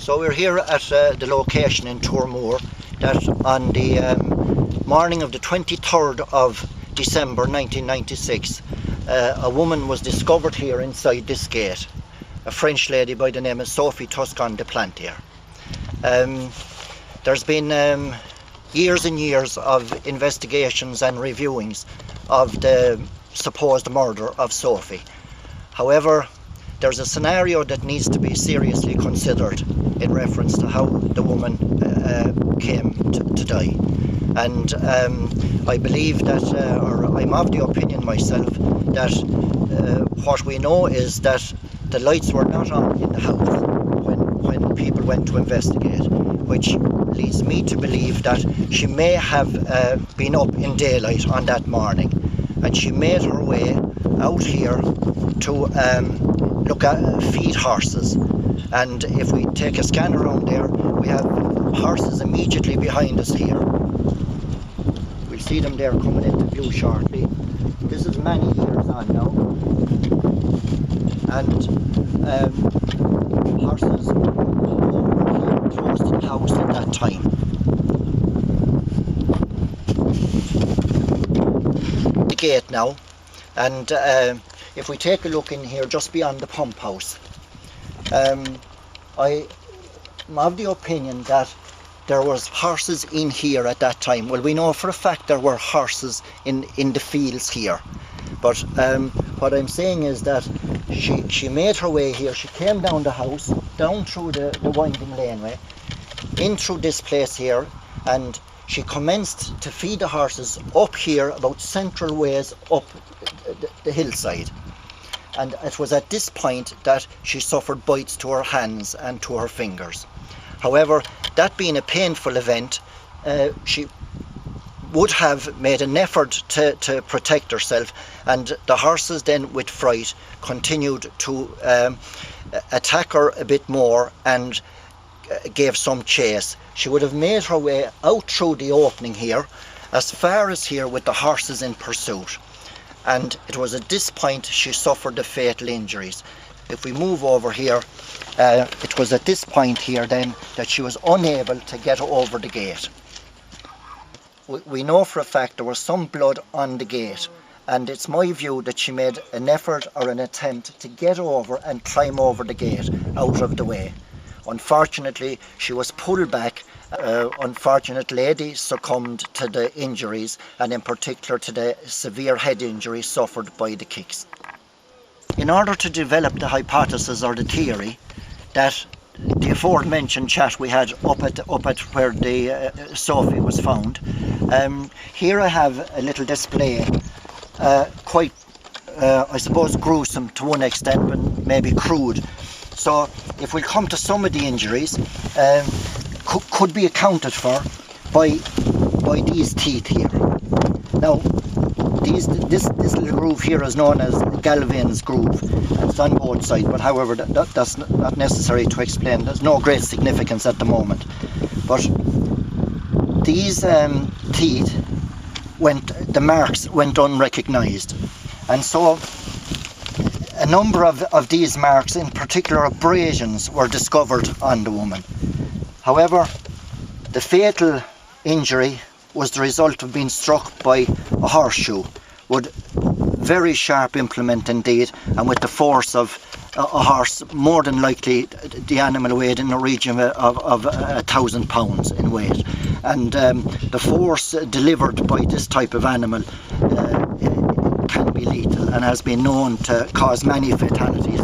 So we're here at the location in Turnout that on the morning of the 23rd of December 1996 a woman was discovered here inside this gate, a French lady by the name of Sophie Toscan du Plantier. There's been years and years of investigations and reviewings of the supposed murder of Sophie. However, there's a scenario that needs to be seriously considered in reference to how the woman came to die. And I believe that, or I'm of the opinion myself, that what we know is that the lights were not on in the house when people went to investigate, which leads me to believe that she may have been up in daylight on that morning, and she made her way out here to look at feed horses. And if we take a scan around there, we have horses immediately behind us here. We'll see them there coming into view shortly. This is many years on now, and horses were here close to the house at that time. The gate now, and if we take a look in here just beyond the pump house, I'm of the opinion that there was horses in here at that time. Well, we know for a fact there were horses in the fields here, but what I'm saying is that she made her way here. She came down the house, down through the winding laneway, in through this place here, and she commenced to feed the horses up here about central ways up the hillside. And it was at this point that she suffered bites to her hands and to her fingers. However, that being a painful event, she would have made an effort to protect herself, and the horses then, with fright, continued to attack her a bit more and gave some chase. She would have made her way out through the opening here, as far as here, with the horses in pursuit. And it was at this point she suffered the fatal injuries. If we move over here, it was at this point here then that she was unable to get over the gate. We know for a fact there was some blood on the gate, and it's my view that she made an effort or an attempt to get over and climb over the gate out of the way. Unfortunately, she was pulled back. Unfortunate lady succumbed to the injuries, and in particular to the severe head injury suffered by the kicks. In order to develop the hypothesis or the theory that the aforementioned chat we had up at where the Sophie was found, here I have a little display, quite I suppose gruesome to one extent, but maybe crude. So if we come to some of the injuries, could be accounted for by these teeth here. Now, this little groove here is known as Galvin's groove. It's on both sides, but however, that's not necessary to explain. There's no great significance at the moment. But these teeth the marks went unrecognised, and so a number of these marks, in particular abrasions, were discovered on the woman. However, the fatal injury was the result of being struck by a horseshoe with very sharp implement indeed, and with the force of a horse. More than likely the animal weighed in the region of 1,000 pounds in weight, and the force delivered by this type of animal can be lethal and has been known to cause many fatalities.